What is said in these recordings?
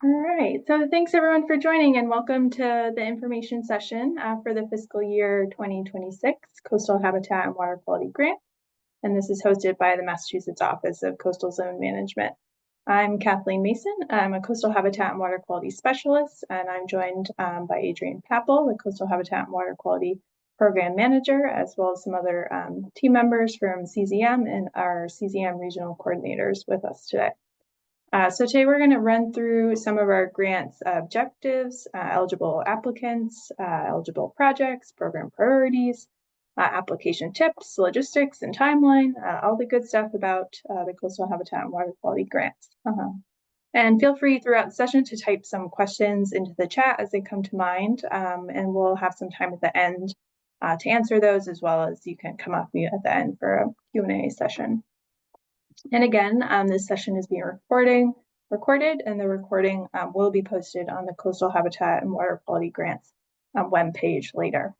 All right, so thanks everyone for joining and welcome to the information session for the fiscal year 2026 Coastal Habitat and Water Quality Grant. And this is hosted by the Massachusetts Office of Coastal Zone Management. I'm Kathleen Mason. I'm a Coastal Habitat and Water Quality Specialist, and I'm joined by Adrian Pappel, the Coastal Habitat and Water Quality Program Manager, as well as some other team members from CZM and our CZM regional coordinators with us today. So today we're going to run through some of our grants objectives, eligible applicants, eligible projects, program priorities, application tips, logistics, and timeline, all the good stuff about the Coastal Habitat and Water Quality Grants. And feel free throughout the session to type some questions into the chat as they come to mind, and we'll have some time at the end to answer those, as well as you can come off mute at the end for a Q&A session. And again, this session is being recorded, and the recording will be posted on the Coastal Habitat and Water Quality Grants webpage later.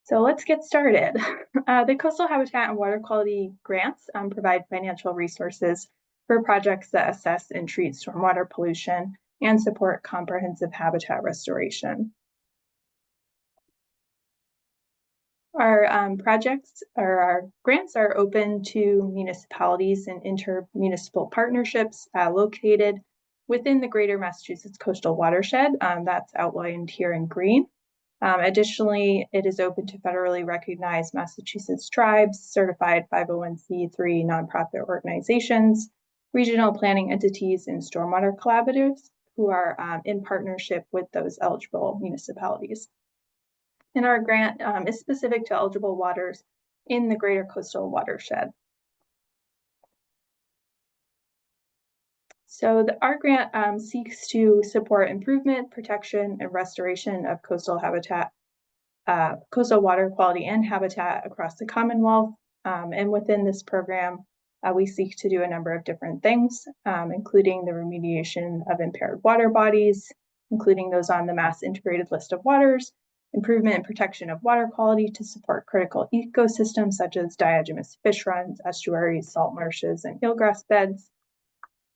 So let's get started. The Coastal Habitat and Water Quality Grants provide financial resources for projects that assess and treat stormwater pollution and support comprehensive habitat restoration. Our projects or our grants are open to municipalities and intermunicipal partnerships located within the Greater Massachusetts Coastal Watershed. That's outlined here in green. Additionally, it is open to federally recognized Massachusetts tribes, certified 501c3 nonprofit organizations, regional planning entities, and stormwater collaboratives who are in partnership with those eligible municipalities. And our grant is specific to eligible waters in the Greater Coastal Watershed. So our grant seeks to support improvement, protection, and restoration of coastal habitat, coastal water quality and habitat across the Commonwealth. And within this program, we seek to do a number of different things, including the remediation of impaired water bodies, including those on the Mass Integrated List of Waters, improvement and protection of water quality to support critical ecosystems such as diatomeous fish runs, estuaries, salt marshes, and eelgrass beds,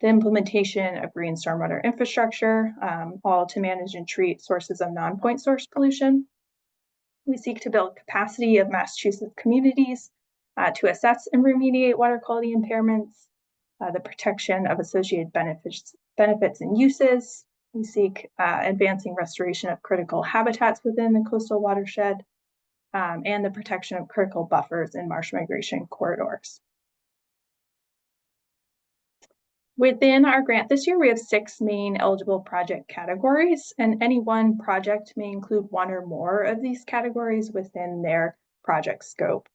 the implementation of green stormwater infrastructure, all to manage and treat sources of non-point source pollution. We seek to build capacity of Massachusetts communities to assess and remediate water quality impairments, the protection of associated benefits and uses. We seek advancing restoration of critical habitats within the coastal watershed and the protection of critical buffers and marsh migration corridors. Within our grant this year, we have 6 main eligible project categories, and any one project may include one or more of these categories within their project scope.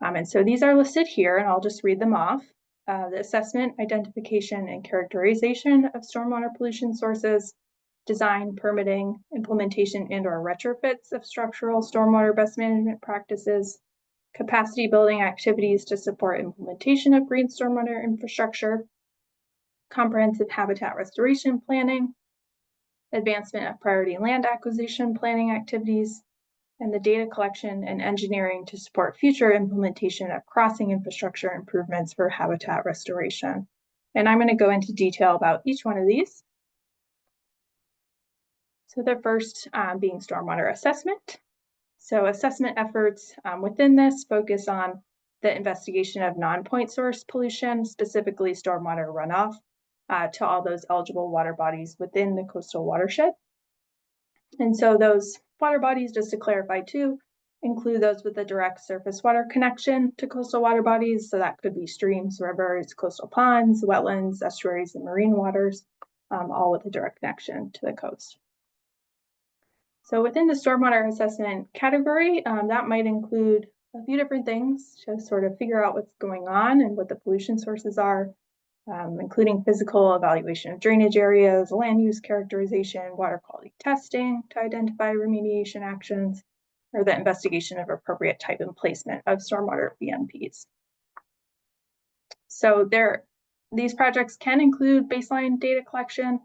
And so these are listed here, and I'll just read them off. The assessment, identification, and characterization of stormwater pollution sources, design, permitting, implementation, and/or retrofits of structural stormwater best management practices, capacity building activities to support implementation of green stormwater infrastructure, comprehensive habitat restoration planning, advancement of priority land acquisition planning activities, and the data collection and engineering to support future implementation of crossing infrastructure improvements for habitat restoration. And I'm going to go into detail about each one of these. So the first being stormwater assessment. So assessment efforts within this focus on the investigation of non-point source pollution, specifically stormwater runoff, to all those eligible water bodies within the coastal watershed. And so those water bodies, just to clarify too, include those with a direct surface water connection to coastal water bodies. So that could be streams, rivers, coastal ponds, wetlands, estuaries, and marine waters, all with a direct connection to the coast. So within the stormwater assessment category, that might include a few different things to sort of figure out what's going on and what the pollution sources are, including physical evaluation of drainage areas, land use characterization, water quality testing to identify remediation actions, or the investigation of appropriate type and placement of stormwater BMPs. So these projects can include baseline data collection.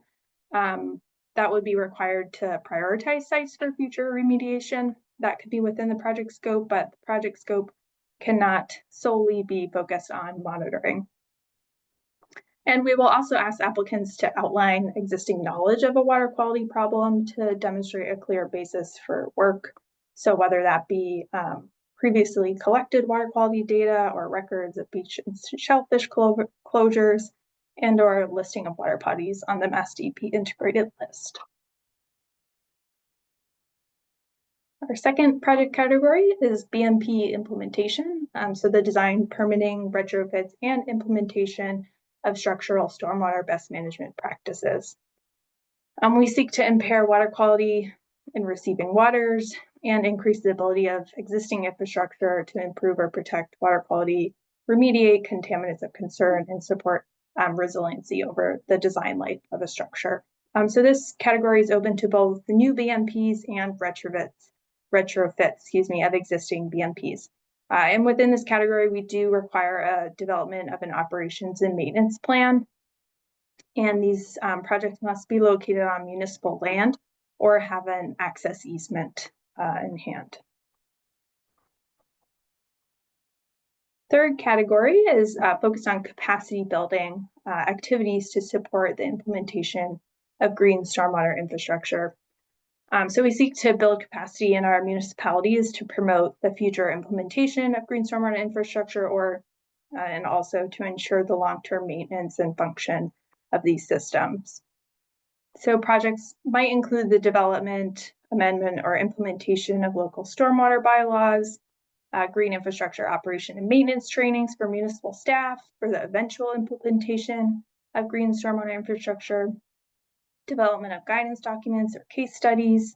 That would be required to prioritize sites for future remediation. That could be within the project scope, but the project scope cannot solely be focused on monitoring. And we will also ask applicants to outline existing knowledge of a water quality problem to demonstrate a clear basis for work. So whether that be previously collected water quality data or records of beach and shellfish closures and or listing of water bodies on the MassDEP integrated list. Our second project category is BMP implementation. So the design, permitting, retrofits, and implementation of structural stormwater best management practices. We seek to impair water quality in receiving waters and increase the ability of existing infrastructure to improve or protect water quality, remediate contaminants of concern, and support resiliency over the design life of a structure. So this category is open to both the new BMPs and retrofits of existing BMPs. And within this category, we do require a development of an operations and maintenance plan. And these projects must be located on municipal land or have an access easement in hand. Third category is focused on capacity building activities to support the implementation of green stormwater infrastructure. So we seek to build capacity in our municipalities to promote the future implementation of green stormwater infrastructure and also to ensure the long-term maintenance and function of these systems. So projects might include the development, amendment, or implementation of local stormwater bylaws, green infrastructure operation and maintenance trainings for municipal staff for the eventual implementation of green stormwater infrastructure, development of guidance documents or case studies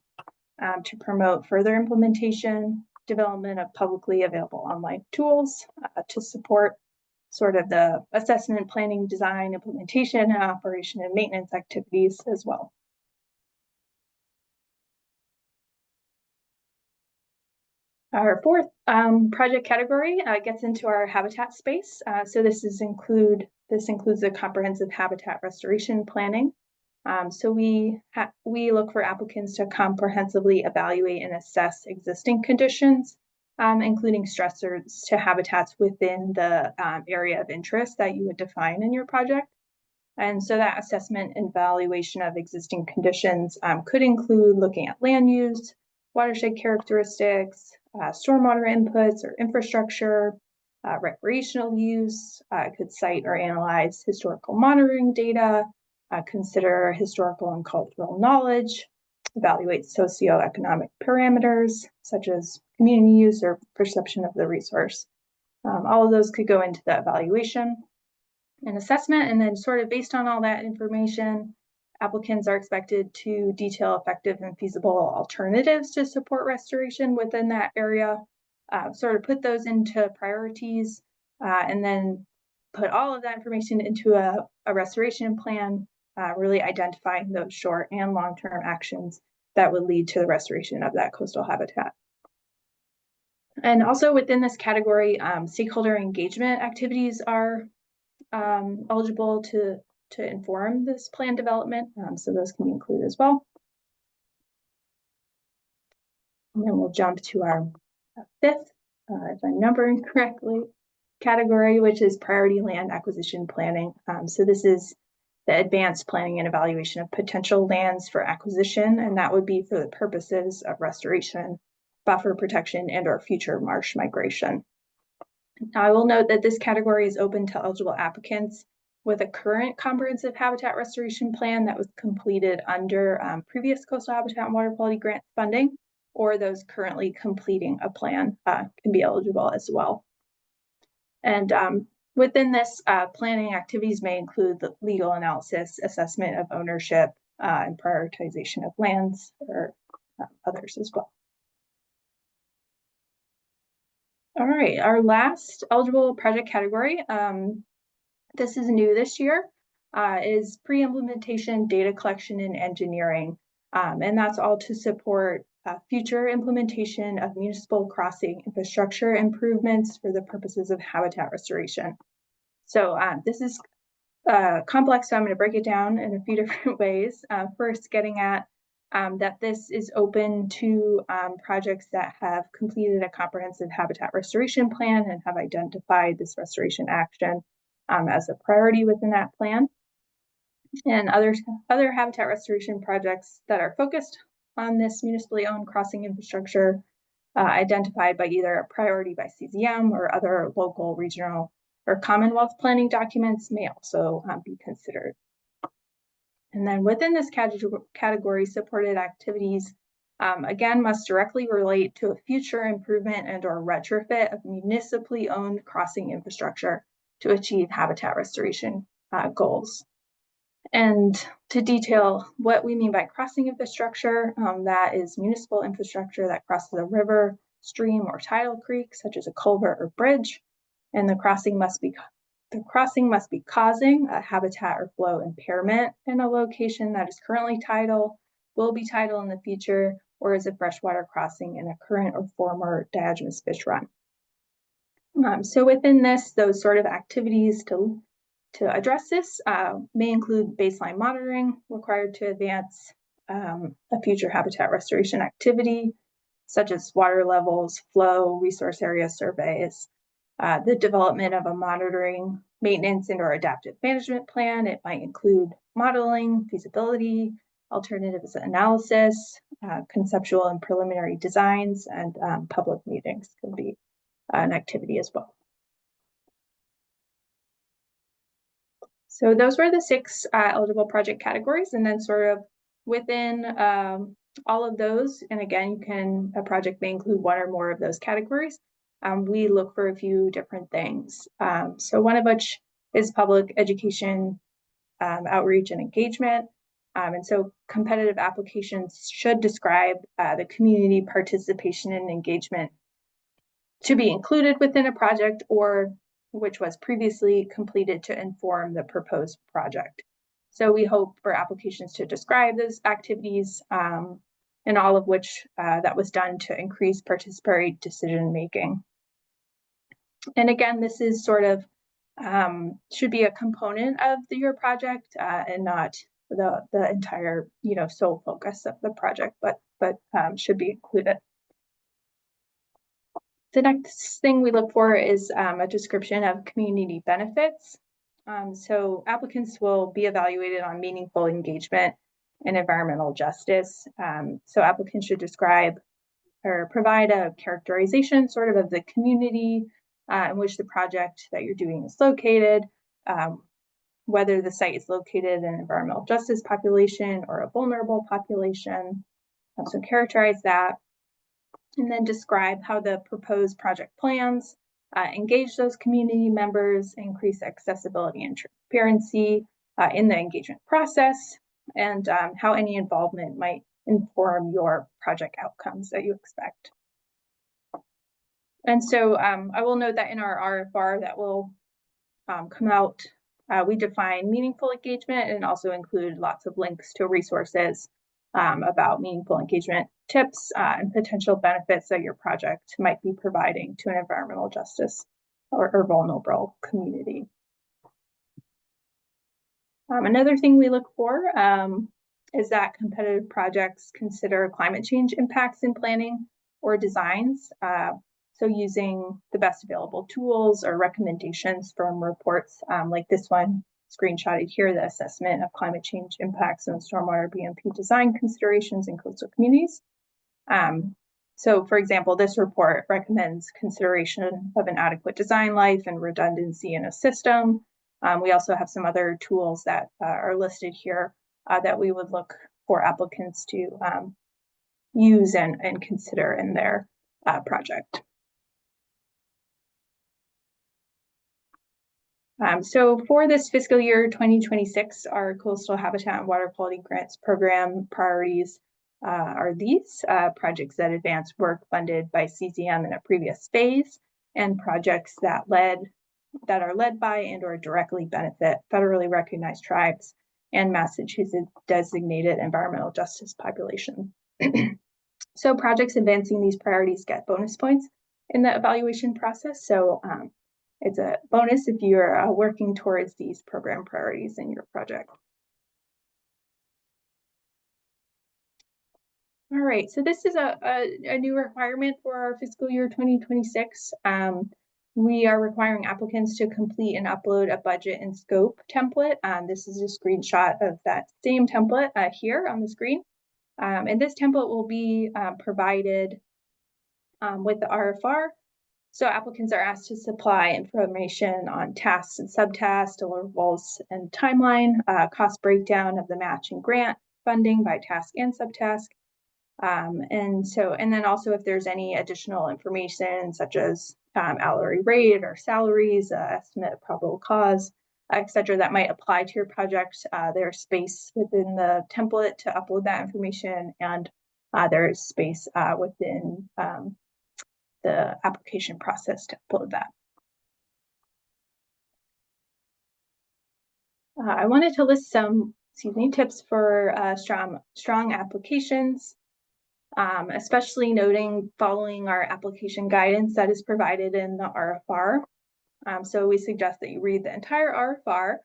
to promote further implementation, development of publicly available online tools to support sort of the assessment, planning, design, implementation, and operation and maintenance activities as well. Our fourth project category gets into our habitat space. So this includes the comprehensive habitat restoration planning. So we look for applicants to comprehensively evaluate and assess existing conditions, including stressors to habitats within the area of interest that you would define in your project. And so that assessment and evaluation of existing conditions could include looking at land use, watershed characteristics, stormwater inputs or infrastructure, recreational use, could cite or analyze historical monitoring data, consider historical and cultural knowledge, evaluate socioeconomic parameters such as community use or perception of the resource. All of those could go into the evaluation and assessment, and then sort of based on all that information, applicants are expected to detail effective and feasible alternatives to support restoration within that area, sort of put those into priorities, and then put all of that information into a restoration plan, really identifying those short and long-term actions that would lead to the restoration of that coastal habitat. And also within this category, stakeholder engagement activities are eligible to inform this plan development, so those can be included as well. And then we'll jump to our fifth, if I'm numbering correctly, category, which is priority land acquisition planning. So this is the advanced planning and evaluation of potential lands for acquisition, and that would be for the purposes of restoration, buffer protection, and or future marsh migration. Now, I will note that this category is open to eligible applicants with a current comprehensive habitat restoration plan that was completed under previous coastal habitat and water quality grant funding, or those currently completing a plan can be eligible as well. And within this, planning activities may include the legal analysis, assessment of ownership, and prioritization of lands or others as well. All right, our last eligible project category, this is new this year, is pre-implementation data collection and engineering. And that's all to support future implementation of municipal crossing infrastructure improvements for the purposes of habitat restoration. So this is complex, so I'm going to break it down in a few different ways. First, getting at that this is open to projects that have completed a comprehensive habitat restoration plan and have identified this restoration action. as a priority within that plan. And other habitat restoration projects that are focused on this municipally owned crossing infrastructure identified by either a priority by CZM or other local, regional, or Commonwealth planning documents may also be considered. And then within this category, supported activities, again, must directly relate to a future improvement and or retrofit of municipally owned crossing infrastructure to achieve habitat restoration goals. And to detail what we mean by crossing infrastructure, that is municipal infrastructure that crosses a river, stream, or tidal creek, such as a culvert or bridge, and the crossing must be causing a habitat or flow impairment in a location that is currently tidal, will be tidal in the future, or is a freshwater crossing in a current or former Diogenes fish run. So within this, those sort of activities to address this may include baseline monitoring required to advance a future habitat restoration activity, such as water levels, flow, resource area surveys, the development of a monitoring, maintenance, and or adaptive management plan. It might include modeling, feasibility, alternatives analysis, conceptual and preliminary designs, and public meetings can be an activity as well. So those were the 6 eligible project categories, and then sort of within all of those, and again, a project may include 1 or more of those categories. We look for a few different things. So one of which is public education, outreach, and engagement. And so competitive applications should describe the community participation and engagement to be included within a project or which was previously completed to inform the proposed project. So we hope for applications to describe those activities and all of which that was done to increase participatory decision making. And again, this is sort of should be a component of your project and not the entire sole focus of the project, but should be included. The next thing we look for is a description of community benefits. So applicants will be evaluated on meaningful engagement and environmental justice. So applicants should describe or provide a characterization sort of the community in which the project that you're doing is located, whether the site is located in an environmental justice population or a vulnerable population. So characterize that. And then describe how the proposed project plans engage those community members, increase accessibility and transparency in the engagement process, and how any involvement might inform your project outcomes that you expect. And so I will note that in our RFR that will come out, we define meaningful engagement and also include lots of links to resources about meaningful engagement tips and potential benefits that your project might be providing to an environmental justice or vulnerable community. Another thing we look for is that competitive projects consider climate change impacts in planning or designs. So using the best available tools or recommendations from reports like this one, screenshotted here, the assessment of climate change impacts on stormwater BMP design considerations in coastal communities. So for example, this report recommends consideration of an adequate design life and redundancy in a system. We also have some other tools that are listed here that we would look for applicants to use and consider in their project. So for this fiscal year 2026, our Coastal Habitat and Water Quality Grants Program priorities are these projects that advance work funded by CZM in a previous phase, and projects that are led by and or directly benefit federally recognized tribes and Massachusetts designated environmental justice population. So projects advancing these priorities get bonus points in the evaluation process. So it's a bonus if you're working towards these program priorities in your project. All right, so this is a new requirement for our fiscal year 2026. We are requiring applicants to complete and upload a budget and scope template. This is a screenshot of that same template here on the screen. And this template will be provided with the RFR. So applicants are asked to supply information on tasks and subtasks, deliverables and timeline, cost breakdown of the match and grant funding by task and subtask. And then also if there's any additional information such as hourly rate or salaries, estimate of probable cause, etc., that might apply to your project, there's space within the template to upload that information, and there is space within the application process to upload that. I wanted to list some, tips for strong applications, especially noting following our application guidance that is provided in the RFR. So we suggest that you read the entire RFR,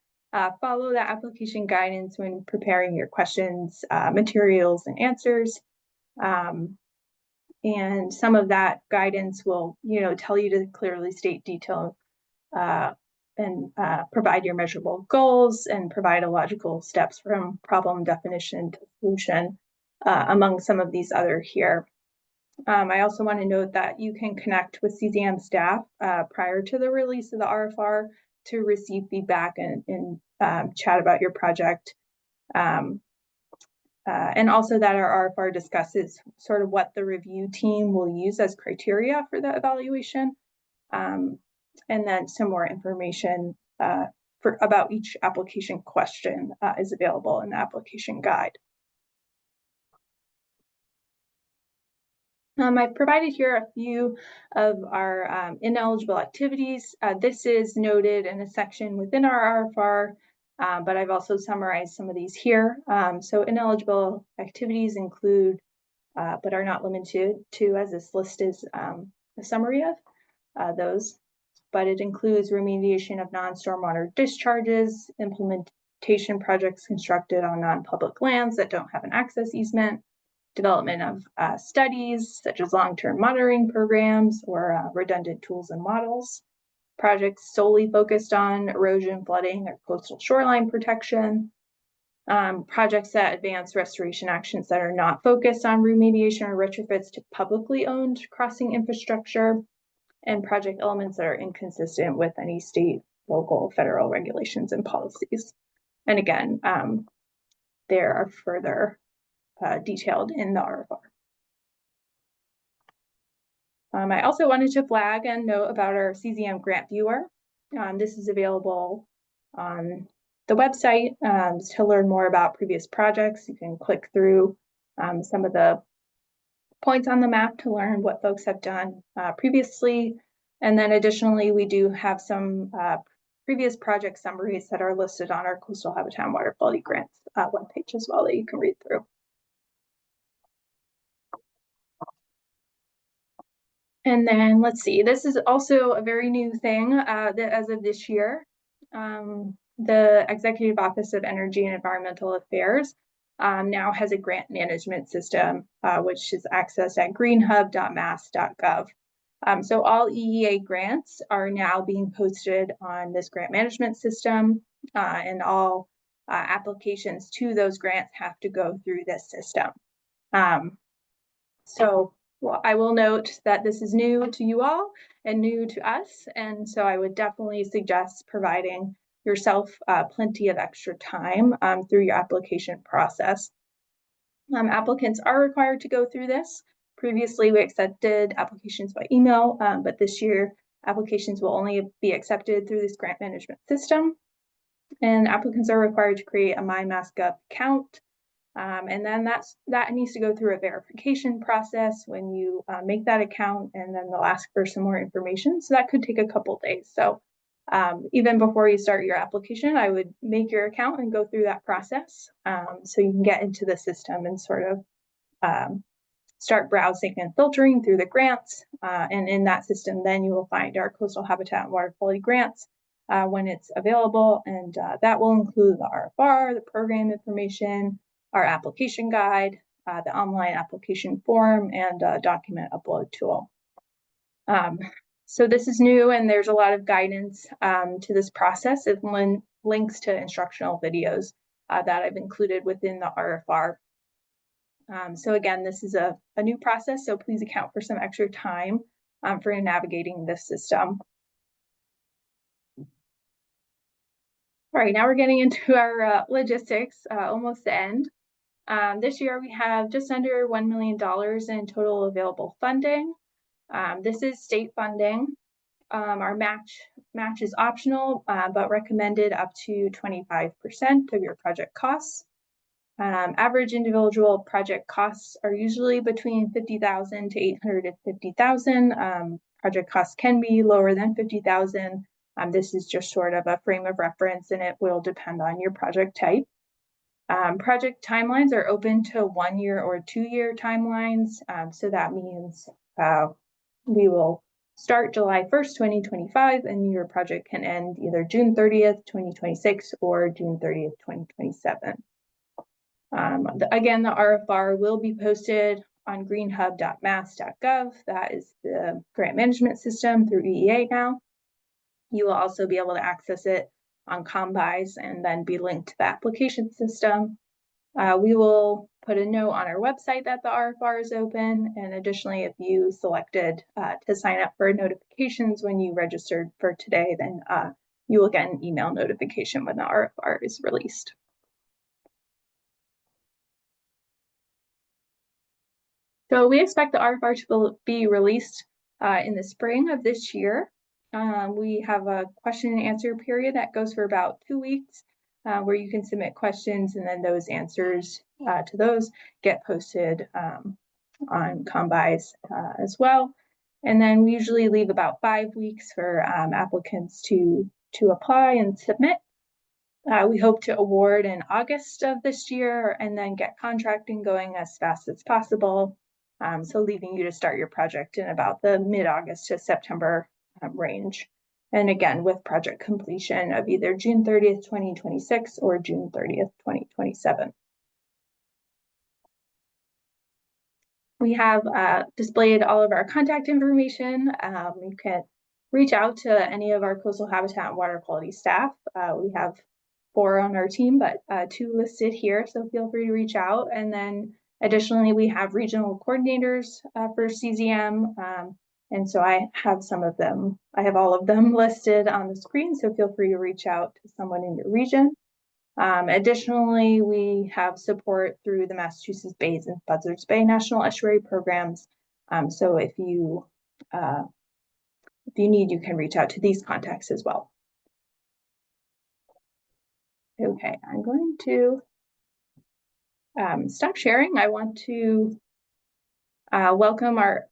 follow the application guidance when preparing your questions, materials, and answers. And some of that guidance will, tell you to clearly state detail and provide your measurable goals and provide a logical steps from problem definition to solution, among some of these other here. I also want to note that you can connect with CZM staff prior to the release of the RFR to receive feedback and chat about your project. And also that our RFR discusses sort of what the review team will use as criteria for the evaluation. And then some more information about each application question is available in the application guide. I've provided here a few of our ineligible activities. This is noted in a section within our RFR, but I've also summarized some of these here. So ineligible activities include, but are not limited to, as this list is a summary of those, but it includes remediation of non-stormwater discharges, implementation projects constructed on non-public lands that don't have an access easement, development of studies such as long-term monitoring programs or redundant tools and models, projects solely focused on erosion, flooding, or coastal shoreline protection, projects that advance restoration actions that are not focused on remediation or retrofits to publicly owned crossing infrastructure, and project elements that are inconsistent with any state, local, federal regulations and policies. And again, there are further detailed in the RFR. I also wanted to flag and note about our CZM grant viewer. This is available on the website to learn more about previous projects. You can click through some of the points on the map to learn what folks have done previously. And then additionally, we do have some previous project summaries that are listed on our Coastal Habitat and Water Quality Grants webpage as well that you can read through. And then let's see, this is also a very new thing that as of this year, the Executive Office of Energy and Environmental Affairs now has a grant management system, which is accessed at greenhub.mass.gov. So all EEA grants are now being posted on this grant management system, and all applications to those grants have to go through this system. Well, I will note that this is new to you all and new to us, and so I would definitely suggest providing yourself plenty of extra time through your application process. Applicants are required to go through this. Previously, we accepted applications by email, but this year, applications will only be accepted through this grant management system. And applicants are required to create a MyMassGov account. And then that needs to go through a verification process when you make that account, and then they'll ask for some more information. So that could take a couple days. So even before you start your application, I would make your account and go through that process so you can get into the system and sort of start browsing and filtering through the grants. And in that system, then you will find our Coastal Habitat and Water Quality Grants when it's available. And that will include the RFR, the program information, our application guide, the online application form, and document upload tool. So this is new, and there's a lot of guidance to this process. It links to instructional videos that I've included within the RFR. So again, this is a new process, so please account for some extra time for navigating this system. All right, now we're getting into our logistics, almost the end. This year we have just under $1 million in total available funding. This is state funding. Our match is optional, but recommended up to 25% of your project costs. Average individual project costs are usually between $50,000 to $850,000. Project costs can be lower than $50,000. This is just sort of a frame of reference, and it will depend on your project type. Project timelines are open to 1 year or 2 year timelines. So that means we will start July 1st, 2025, and your project can end either June 30th, 2026 or June 30th, 2027. Again, the RFR will be posted on greenhub.mass.gov. That is the grant management system through EEA now. You will also be able to access it on Combise and then be linked to the application system. We will put a note on our website that the RFR is open. And additionally, if you selected to sign up for notifications when you registered for today, then you will get an email notification when the RFR is released. So we expect the RFR to be released in the spring of this year. We have a question and answer period that goes for about 2 weeks, where you can submit questions, and then those answers to those get posted on Combise as well. And then we usually leave about 5 weeks for applicants to apply and submit. We hope to award in August of this year and then get contracting going as fast as possible. So leaving you to start your project in about the mid-August to September range. And again, with project completion of either June 30th, 2026 or June 30th, 2027. We have displayed all of our contact information. You can reach out to any of our coastal habitat and water quality staff. We have 4 on our team, but 2 listed here, so feel free to reach out. And then additionally, we have regional coordinators for CZM, and so I have all of them listed on the screen, so feel free to reach out to someone in your region. Additionally, we have support through the Massachusetts Bays and Buzzards Bay National Estuary programs. So if you need, you can reach out to these contacts as well. Okay, I'm going to stop sharing. I want to welcome our